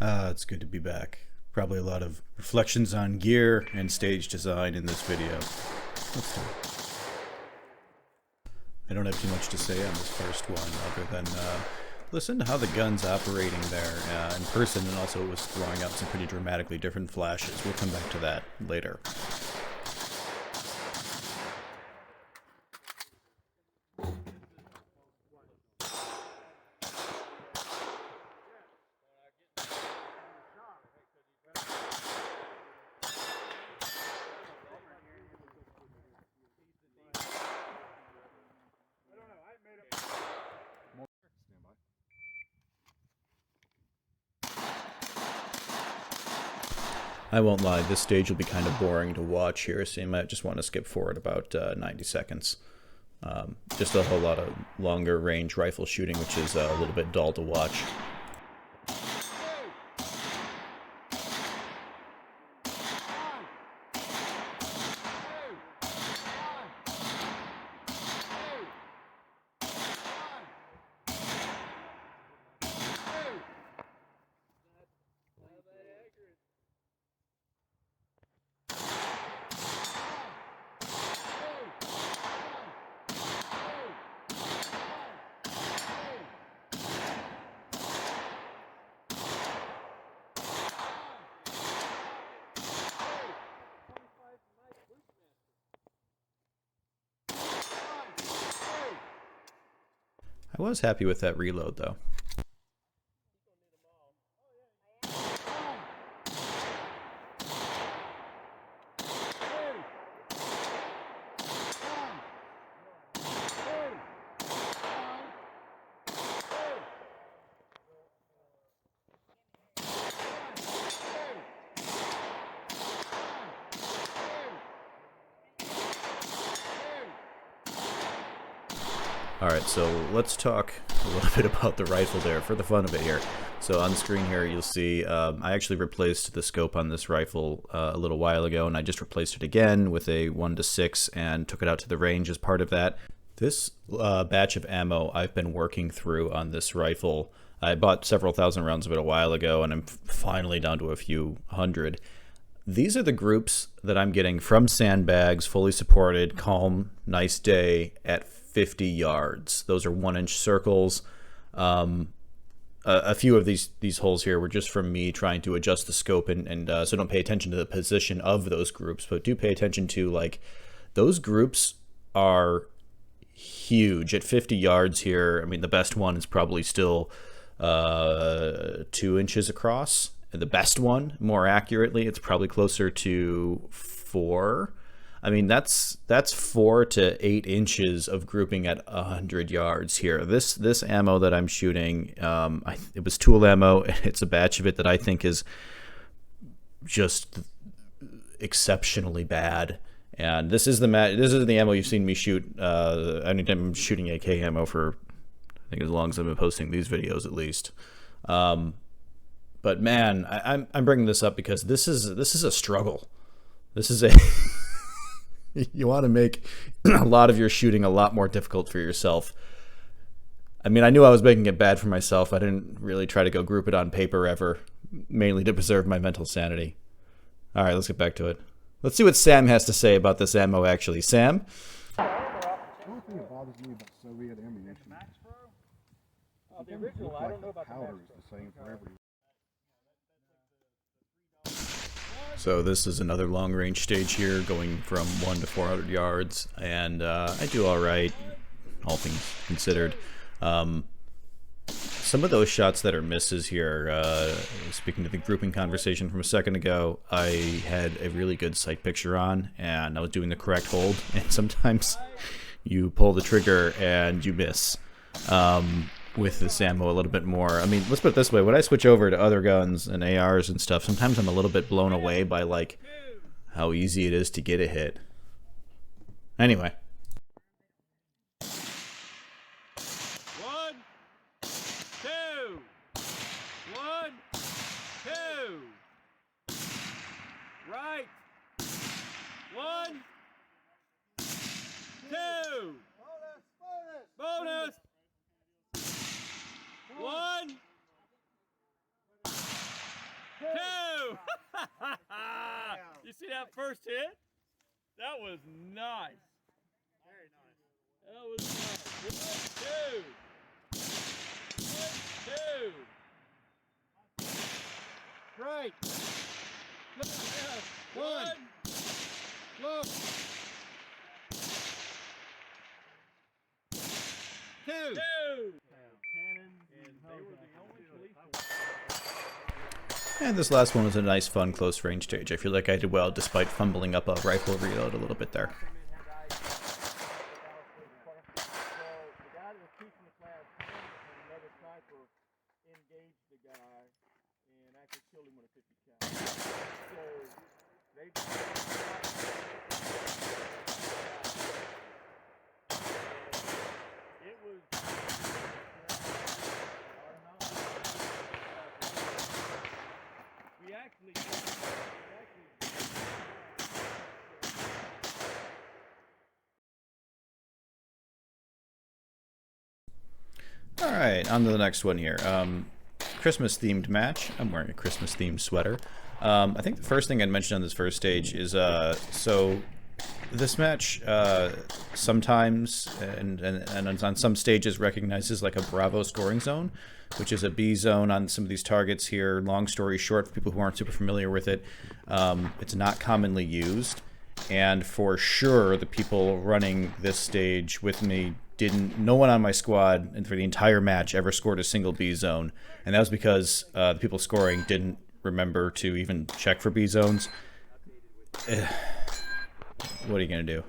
It's good to be back. Probably a lot of reflections on gear and stage design in this video. Let's do it. I don't have too much to say on this first one other than listen to how the gun's operating there in person, and also it was throwing out some pretty dramatically different flashes. We'll come back to that later. I won't lie, this stage will be kind of boring to watch here, so you might just want to skip forward about 90 seconds. Just a whole lot of longer range rifle shooting, which is a little bit dull to watch. I was happy with that reload, though. Alright, so let's talk a little bit about the rifle there for the fun of it here. So on the screen here you'll see I actually replaced the scope on this rifle a little while ago, and I just replaced it again with a 1:6 and took it out to the range as part of that. This batch of ammo I've been working through on this rifle. I bought several thousand rounds of it a while ago, and I'm finally down to a few hundred. These are the groups that I'm getting from sandbags, fully supported, calm, nice day at 50 yards. Those are 1-inch circles. A few of these holes here were just from me trying to adjust the scope, and so don't pay attention to the position of those groups, but do pay attention to, like, those groups are huge at 50 yards here. I mean, the best one is probably still 2 inches across. The best one, more accurately, it's probably closer to 4. I mean, that's 4 to 8 inches of grouping at 100 yards here. This ammo that I'm shooting, it was tool ammo. It's a batch of it that I think is just exceptionally bad. And this is the ammo you've seen me shoot. Anytime I'm shooting AK ammo for, I think, as long as I've been posting these videos, at least. But man, I'm bringing this up because this is a struggle. This is a you want to make a lot of your shooting a lot more difficult for yourself. I mean, I knew I was making it bad for myself. I didn't really try to go group it on paper ever, mainly to preserve my mental sanity. All right, let's get back to it. Let's see what Sam has to say about this ammo, actually. Sam? The only thing that bothers me about Soviet ammunition, the original, I don't know about the powder is the same for every. So this is another long-range stage here, going from 1 to 400 yards, and I do all right, all things considered. Some of those shots that are misses here, speaking to the grouping conversation from a second ago, I had a really good sight picture on, and I was doing the correct hold, and sometimes you pull the trigger and you miss. With this ammo a little bit more. I mean, let's put it this way. When I switch over to other guns and ARs and stuff, sometimes I'm a little bit blown away by, like, how easy it is to get a hit. Anyway. 1, 2. 1, 2. Right. 1, 2. Bonus. 1, You see that first hit? That was nice. Very nice. That was nice. 1, 2. 1, 2. Right. Look, yeah. 1. Look. 2. 2. And this last one was a nice, fun, close-range stage. I feel like I did well despite fumbling up a rifle reload a little bit there. Alright, on to the next one here. Christmas-themed match. I'm wearing a Christmas-themed sweater. I think the first thing I'd mention on this first stage is, so this match sometimes, and on some stages, recognizes like a Bravo scoring zone, which is a B zone on some of these targets here. Long story short, for people who aren't super familiar with it, it's not commonly used. And for sure, the people running this stage with me no one on my squad and for the entire match ever scored a single B zone, and that was because the people scoring didn't remember to even check for B zones. What are you gonna do?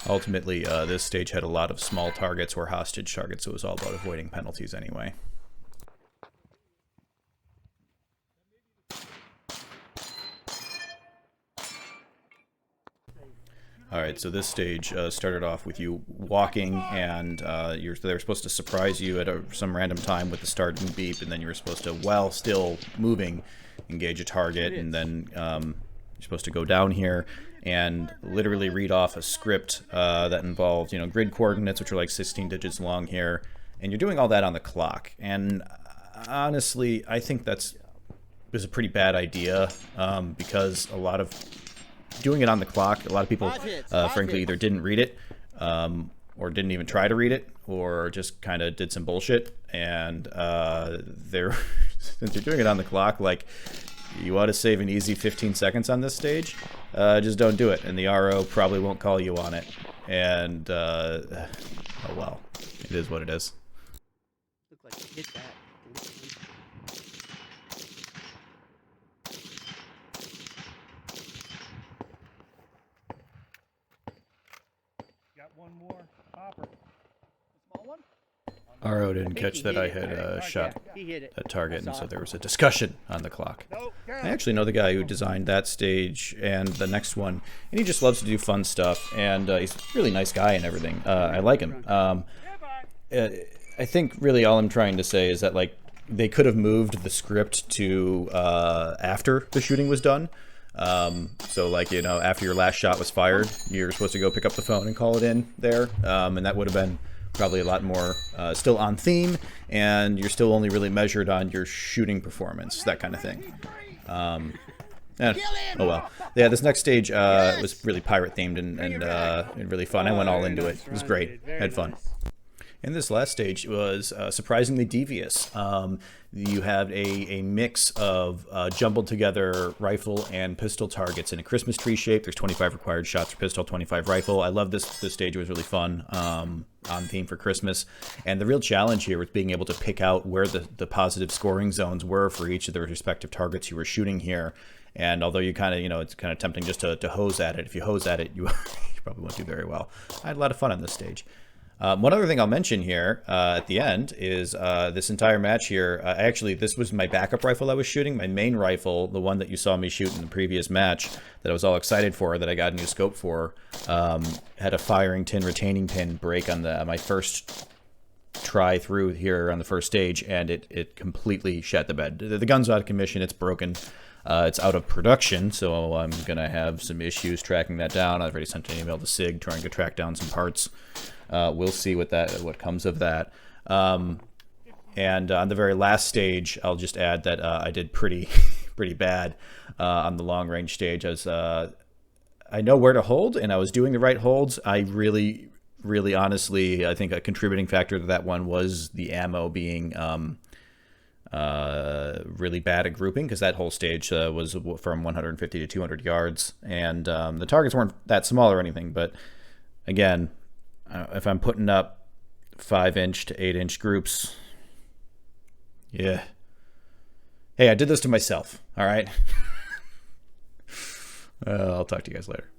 Ultimately, this stage had a lot of small targets or hostage targets, so it was all about avoiding penalties anyway. Alright, so this stage started off with you walking, and they were supposed to surprise you at some random time with the starting beep, and then you were supposed to, while still moving, engage a target, and then you're supposed to go down here and literally read off a script that involved, grid coordinates, which are like 16 digits long here, and you're doing all that on the clock. And honestly, I think was a pretty bad idea, because doing it on the clock, a lot of people, frankly, either didn't read it, or didn't even try to read it, or just kind of did some bullshit. And since you're doing it on the clock, like, you ought to save an easy 15 seconds on this stage. Just don't do it, and the RO probably won't call you on it. And oh well, it is what it is. Look like you hit that. One more hopper. Small one? RO didn't catch that I had shot that target, and so there was a discussion on the clock. I actually know the guy who designed that stage and the next one, and he just loves to do fun stuff, and he's a really nice guy and everything. I like him. I think really all I'm trying to say is that, like, they could have moved the script to after the shooting was done. So, like, after your last shot was fired, you're supposed to go pick up the phone and call it in there, and that would have been probably a lot more still on theme, and you're still only really measured on your shooting performance, that kind of thing. Oh well. Yeah, this next stage was really pirate themed and really fun. I went all into it. It was great. Had fun. And this last stage was surprisingly devious. You have a mix of jumbled together rifle and pistol targets in a Christmas tree shape. There's 25 required shots for pistol, 25 rifle. I love this. This stage was really fun, on theme for Christmas. And the real challenge here was being able to pick out where the positive scoring zones were for each of the respective targets you were shooting here. And although you kind of, it's kind of tempting just to hose at it. If you hose at it, you probably won't do very well. I had a lot of fun on this stage. One other thing I'll mention here at the end is this entire match here. This was my backup rifle I was shooting. My main rifle, the one that you saw me shoot in the previous match that I was all excited for, that I got a new scope for, had a firing tin retaining pin break on my first try through here on the first stage, and it completely shat the bed. The gun's out of commission. It's broken. It's out of production, so I'm going to have some issues tracking that down. I've already sent an email to SIG trying to track down some parts. We'll see what comes of that. And on the very last stage, I'll just add that I did pretty bad on the long range stage. As I know where to hold, and I was doing the right holds. I really honestly, I think a contributing factor to that one was the ammo being really bad at grouping, because that whole stage was from 150 to 200 yards, and the targets weren't that small or anything. But again, if I'm putting up 5-inch to 8-inch groups, yeah. Hey, I did this to myself. All right. I'll talk to you guys later.